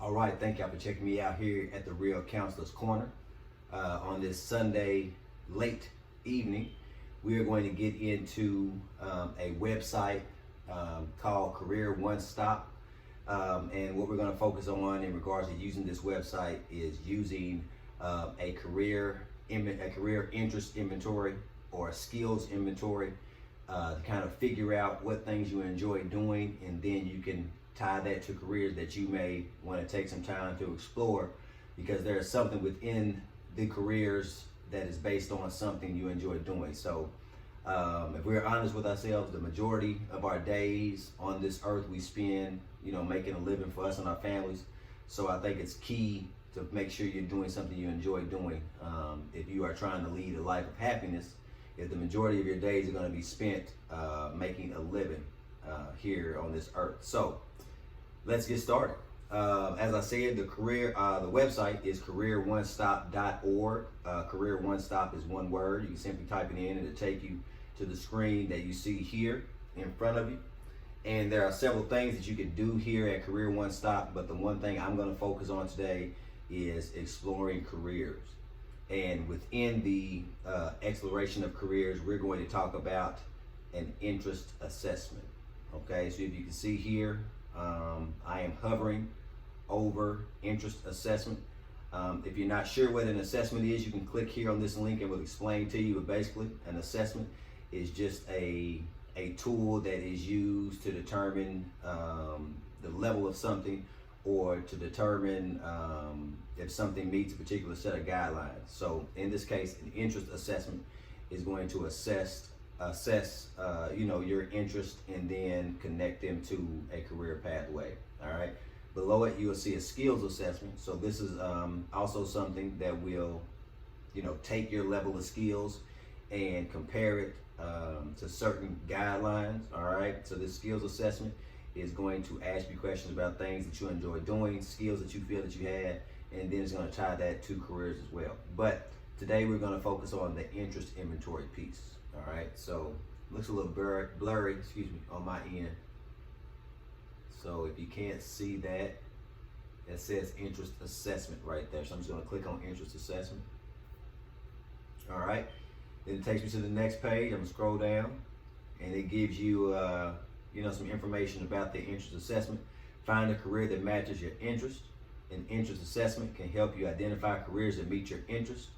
All right, thank y'all for checking me out here at the Real Counselor's Corner on this Sunday late evening. We are going to get into a website called Career One Stop, and what we're going to focus on in regards to using this website is using a career interest inventory or a skills inventory to kind of figure out what things you enjoy doing, and then you can tie that to careers that you may want to take some time to explore, because there is something within the careers that is based on something you enjoy doing. So if we're honest with ourselves, the majority of our days on this earth we spend, making a living for us and our families. So I think it's key to make sure you're doing something you enjoy doing. If you are trying to lead a life of happiness, if the majority of your days are going to be spent making a living here on this earth. So let's get started. As I said, the website is careeronestop.org. Career One Stop is one word. You can simply type it in and it'll take you to the screen that you see here in front of you. And there are several things that you can do here at Career One Stop, but the one thing I'm going to focus on today is exploring careers. And within the exploration of careers, we're going to talk about an interest assessment. Okay, so if you can see here, I am hovering over interest assessment. If you're not sure what an assessment is, you can click here on this link and we'll explain to you. But basically, an assessment is just a tool that is used to determine the level of something, or to determine if something meets a particular set of guidelines. So in this case, an interest assessment is going to assess your interest and then connect them to a career pathway. All right. Below it, you will see a skills assessment. So this is also something that will, take your level of skills and compare it to certain guidelines. All right. So this skills assessment is going to ask you questions about things that you enjoy doing, skills that you feel that you had, and then it's going to tie that to careers as well. But today we're going to focus on the interest inventory piece. All right, so looks a little blurry, on my end. So if you can't see that, it says interest assessment right there. So I'm just going to click on interest assessment. All right, then it takes me to the next page. I'm going to scroll down, and it gives you, some information about the interest assessment. Find a career that matches your interest. An interest assessment can help you identify careers that meet your interest.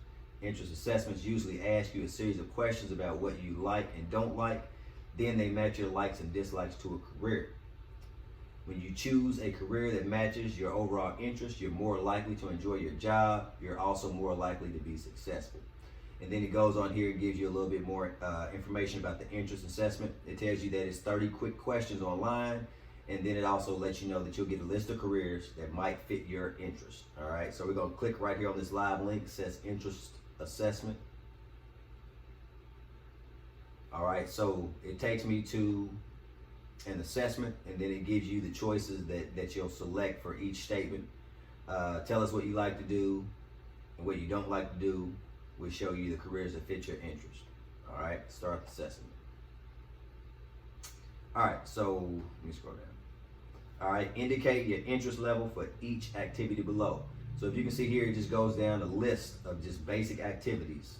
Interest assessments usually ask you a series of questions about what you like and don't like. Then they match your likes and dislikes to a career. When you choose a career that matches your overall interest, you're more likely to enjoy your job. You're also more likely to be successful. And then it goes on here and gives you a little bit more information about the interest assessment. It tells you that it's 30 quick questions online. And then it also lets you know that you'll get a list of careers that might fit your interest. All right, so we're going to click right here on this live link. It says interest assessment. All right, so it takes me to an assessment, and then it gives you the choices that you'll select for each statement. Tell us what you like to do and what you don't like to do. We'll show you the careers that fit your interest. All right, start the assessment. All right, so let me scroll down. All right, indicate your interest level for each activity below. So if you can see here, it just goes down a list of just basic activities,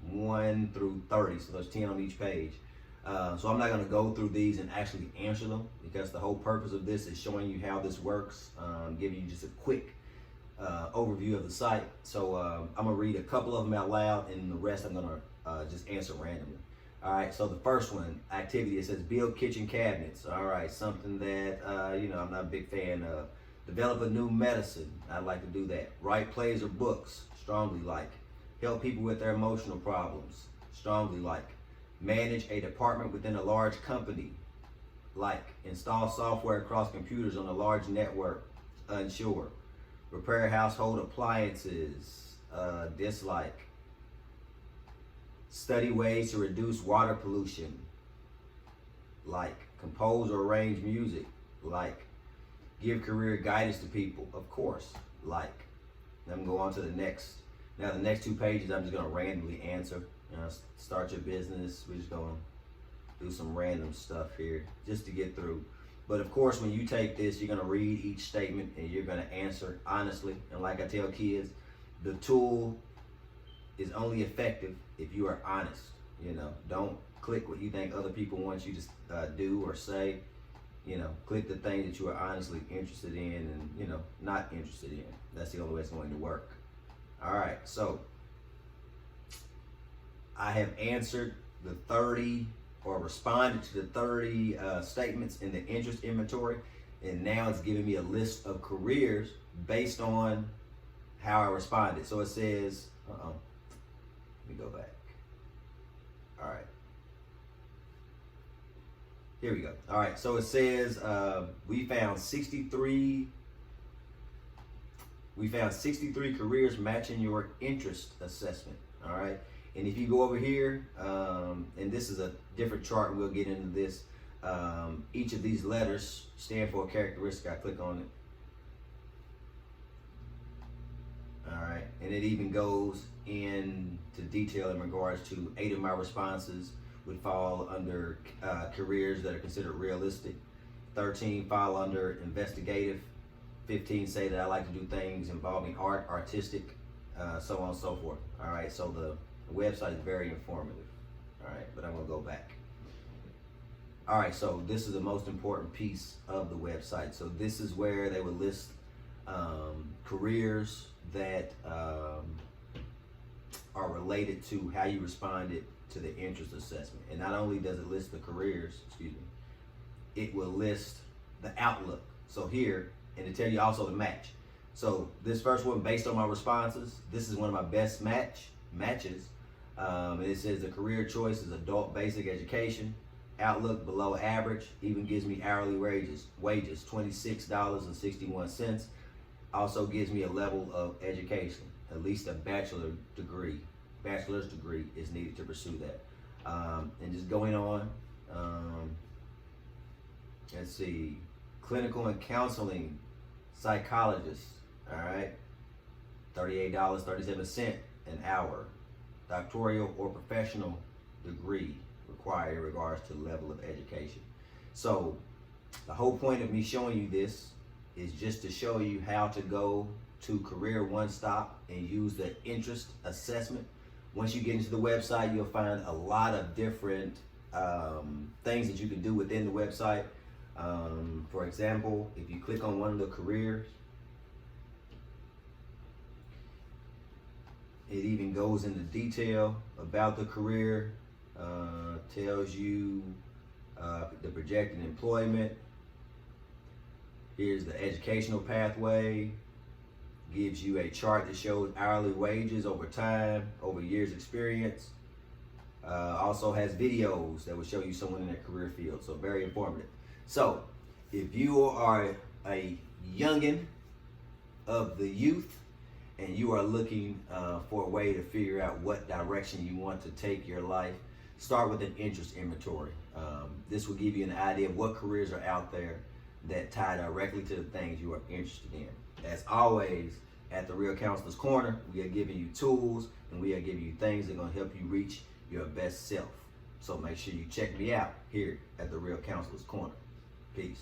1 through 30. So there's 10 on each page. So I'm not going to go through these and actually answer them, because the whole purpose of this is showing you how this works, giving you just a quick overview of the site. So I'm going to read a couple of them out loud, and the rest I'm going to just answer randomly. All right, so the first one, activity, it says build kitchen cabinets. All right, something that, I'm not a big fan of. Develop a new medicine. I'd like to do that. Write plays or books. Strongly like. Help people with their emotional problems. Strongly like. Manage a department within a large company. Like. Install software across computers on a large network. Unsure. Repair household appliances. Dislike. Study ways to reduce water pollution. Like. Compose or arrange music. Like. Give career guidance to people. Of course. Like. Then go on to the next. Now the next 2 pages I'm just going to randomly answer. Start your business. We're just going to do some random stuff here just to get through. But of course, when you take this, you're going to read each statement and you're going to answer honestly. And like I tell kids, the tool is only effective if you are honest. You know, don't click what you think other people want you to do or say. You know, click the thing that you are honestly interested in and, you know, not interested in. That's the only way it's going to work. All right, so I have answered the 30 or responded to the 30 statements in the interest inventory, and now it's giving me a list of careers based on how I responded. So it says, let me go back. All right. Here we go. All right, so it says we found 63 careers matching your interest assessment. All right, and if you go over here, and this is a different chart, we'll get into this. Each of these letters stand for a characteristic. I click on it. All right, and it even goes into detail in regards to 8 of my responses would fall under careers that are considered realistic. 13 fall under investigative. 15 say that I like to do things involving art, artistic, so on and so forth. All right, so the website is very informative. All right, but I'm gonna go back. All right, so this is the most important piece of the website. So this is where they would list careers that are related to how you responded to the interest assessment. And not only does it list the careers, it will list the outlook. So here, and to tell you also the match. So this first one, based on my responses, this is one of my best matches. And it says the career choice is adult basic education. Outlook below average, even gives me hourly wages, $26.61. Also gives me a level of education, at least a bachelor's degree is needed to pursue that. And just going on, let's see, clinical and counseling psychologist, all right, $38.37 an hour. Doctoral or professional degree required in regards to the level of education. So the whole point of me showing you this is just to show you how to go to Career One Stop and use the interest assessment. Once you get into the website, you'll find a lot of different things that you can do within the website. For example, if you click on one of the careers, it even goes into detail about the career, tells you the projected employment. Here's the educational pathway, gives you a chart that shows hourly wages over time, over years experience. Also has videos that will show you someone in that career field, so very informative. So if you are a youngin' of the youth and you are looking for a way to figure out what direction you want to take your life, start with an interest inventory. This will give you an idea of what careers are out there that tie directly to the things you are interested in. As always, at The Real Counselor's Corner, we are giving you tools and we are giving you things that are going to help you reach your best self. So make sure you check me out here at The Real Counselor's Corner. Peace.